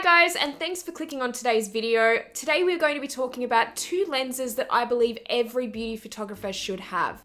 Hi guys, and thanks for clicking on today's video. Today we're going to be talking about two lenses that I believe every beauty photographer should have.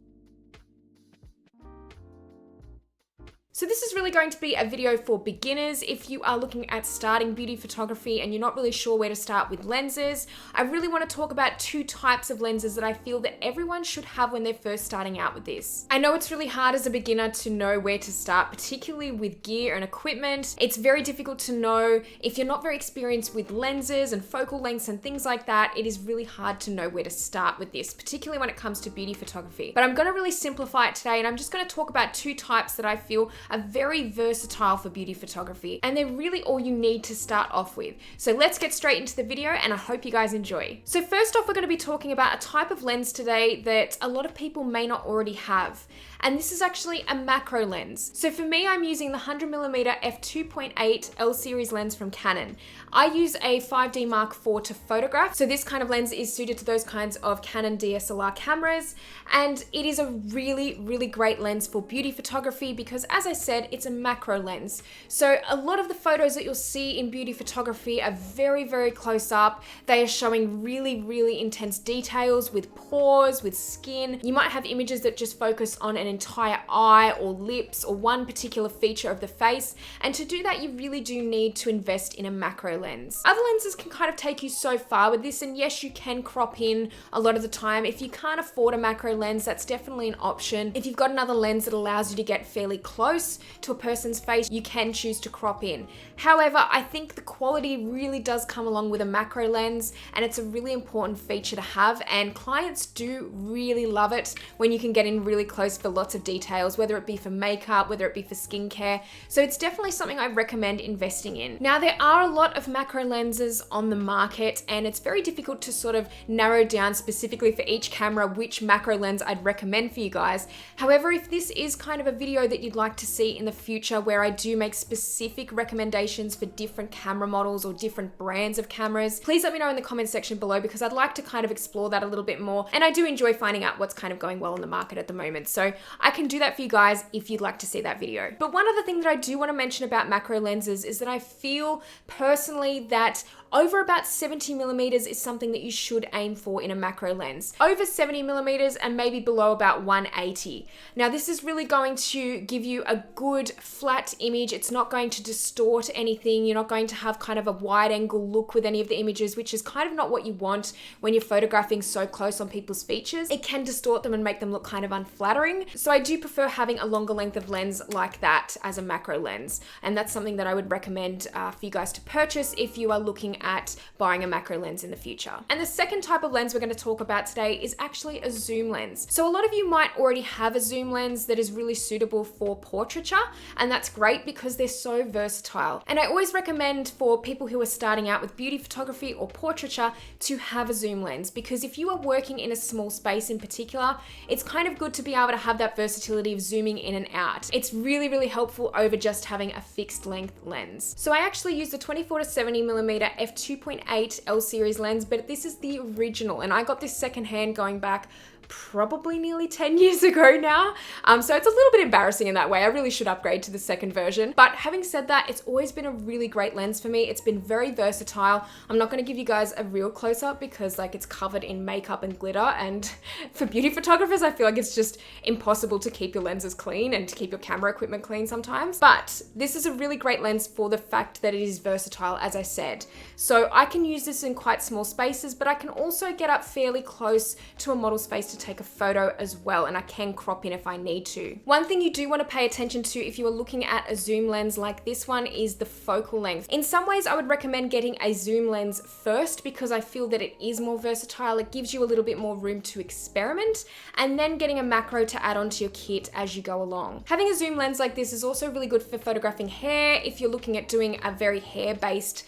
So this is really going to be a video for beginners. If you are looking at starting beauty photography and you're not really sure where to start with lenses, I really want to talk about two types of lenses that I feel that everyone should have when they're first starting out with this. I know it's really hard as a beginner to know where to start, particularly with gear and equipment. It's very difficult to know if you're not very experienced with lenses and focal lengths and things like that. It is really hard to know where to start with this, particularly when it comes to beauty photography. But I'm going to really simplify it today, and I'm just going to talk about two types that I feel are very versatile for beauty photography, and they're really all you need to start off with. So let's get straight into the video, and I hope you guys enjoy. So first off, we're going to be talking about a type of lens today that a lot of people may not already have, and this is actually a macro lens. So for me, I'm using the 100mm f2.8 L series lens from Canon. I use a 5D Mark IV to photograph, so this kind of lens is suited to those kinds of Canon DSLR cameras, and it is a really great lens for beauty photography because, as I said, it's a macro lens. So a lot of the photos that you'll see in beauty photography are very close up. They are showing really intense details with pores, with skin. You might have images that just focus on an entire eye or lips or one particular feature of the face, and to do that you really do need to invest in a macro lens. Other lenses can kind of take you so far with this, and yes, you can crop in a lot of the time. If you can't afford a macro lens, that's definitely an option. If you've got another lens that allows you to get fairly close to a person's face, you can choose to crop in. However, I think the quality really does come along with a macro lens, and it's a really important feature to have, and clients do really love it when you can get in really close for lots of details, whether it be for makeup, whether it be for skincare. So it's definitely something I recommend investing in. Now, there are a lot of macro lenses on the market, and it's very difficult to sort of narrow down specifically for each camera which macro lens I'd recommend for you guys. However, if this is kind of a video that you'd like to see in the future where I do make specific recommendations for different camera models or different brands of cameras, please let me know in the comment section below, because I'd like to kind of explore that a little bit more, and I do enjoy finding out what's kind of going well in the market at the moment. So I can do that for you guys if you'd like to see that video. But one other thing that I do want to mention about macro lenses is that I feel personally that over about 70mm is something that you should aim for in a macro lens. Over 70mm and maybe below about 180. Now, this is really going to give you a good flat image. It's not going to distort anything. You're not going to have kind of a wide angle look with any of the images, which is kind of not what you want when you're photographing so close on people's features. It can distort them and make them look kind of unflattering. So I do prefer having a longer length of lens like that as a macro lens. And that's something that I would recommend for you guys to purchase if you are looking at buying a macro lens in the future. And the second type of lens we're going to talk about today is actually a zoom lens. So a lot of you might already have a zoom lens that is really suitable for portraiture, and that's great because they're so versatile. And I always recommend for people who are starting out with beauty photography or portraiture to have a zoom lens, because if you are working in a small space in particular, it's kind of good to be able to have that versatility of zooming in and out. It's really helpful over just having a fixed length lens. So I actually use the 24 to 70mm f2.8 L series lens, but this is the original, and I got this secondhand going back probably nearly 10 years ago now. So it's a little bit embarrassing in that way. I really should upgrade to the second version. But having said that, it's always been a really great lens for me. It's been very versatile. I'm not going to give you guys a real close-up because like it's covered in makeup and glitter, and for beauty photographers, I feel like it's just impossible to keep your lenses clean and to keep your camera equipment clean sometimes. But this is a really great lens for the fact that it is versatile, as I said. So I can use this in quite small spaces, but I can also get up fairly close to a model's face to take a photo as well, and I can crop in if I need to. One thing you do want to pay attention to if you are looking at a zoom lens like this one is the focal length. In some ways, I would recommend getting a zoom lens first because I feel that it is more versatile. It gives you a little bit more room to experiment, and then getting a macro to add onto your kit as you go along. Having a zoom lens like this is also really good for photographing hair if you're looking at doing a very hair-based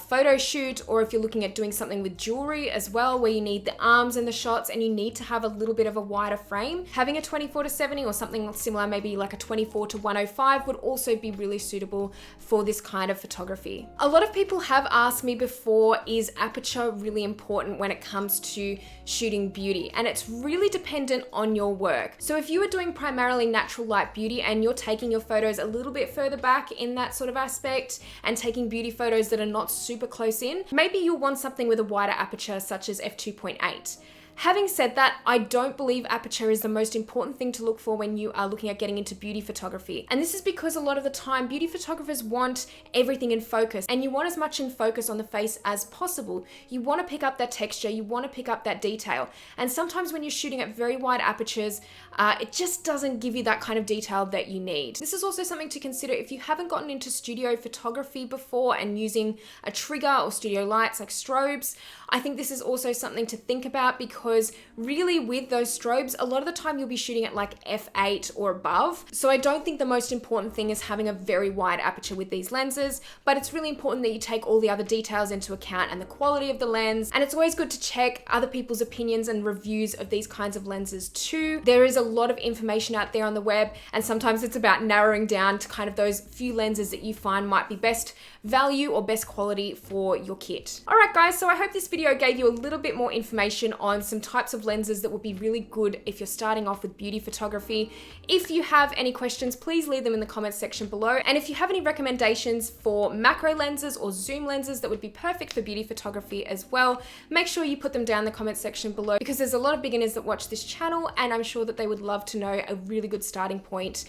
photo shoot, or if you're looking at doing something with jewelry as well, where you need the arms in the shots and you need to have a little bit of a wider frame, having a 24-70 or something similar, maybe like a 24-105 would also be really suitable for this kind of photography. A lot of people have asked me before, is aperture really important when it comes to shooting beauty? And it's really dependent on your work. So if you are doing primarily natural light beauty and you're taking your photos a little bit further back in that sort of aspect and taking beauty photos that are not super close in, maybe you'll want something with a wider aperture such as f2.8. Having said that, I don't believe aperture is the most important thing to look for when you are looking at getting into beauty photography. And this is because a lot of the time, beauty photographers want everything in focus, and you want as much in focus on the face as possible. You want to pick up that texture, you want to pick up that detail. And sometimes when you're shooting at very wide apertures, it just doesn't give you that kind of detail that you need. This is also something to consider if you haven't gotten into studio photography before and using a trigger or studio lights like strobes. I think this is also something to think about, because really with those strobes, a lot of the time you'll be shooting at like f8 or above. So I don't think the most important thing is having a very wide aperture with these lenses, but it's really important that you take all the other details into account and the quality of the lens. And it's always good to check other people's opinions and reviews of these kinds of lenses too. There is a lot of information out there on the web, and sometimes it's about narrowing down to kind of those few lenses that you find might be best value or best quality for your kit. All right guys, so I hope this video gave you a little bit more information on some types of lenses that would be really good if you're starting off with beauty photography. If you have any questions, please leave them in the comments section below. And if you have any recommendations for macro lenses or zoom lenses that would be perfect for beauty photography as well, make sure you put them down in the comments section below, because there's a lot of beginners that watch this channel and I'm sure that they would love to know a really good starting point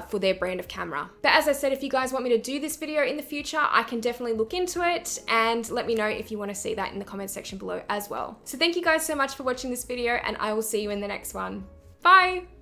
for their brand of camera. But as I said, if you guys want me to do this video in the future, I can definitely look into it, and let me know if you want to see that in the comments section below as well. So thank you guys so much for watching this video, and I will see you in the next one. Bye!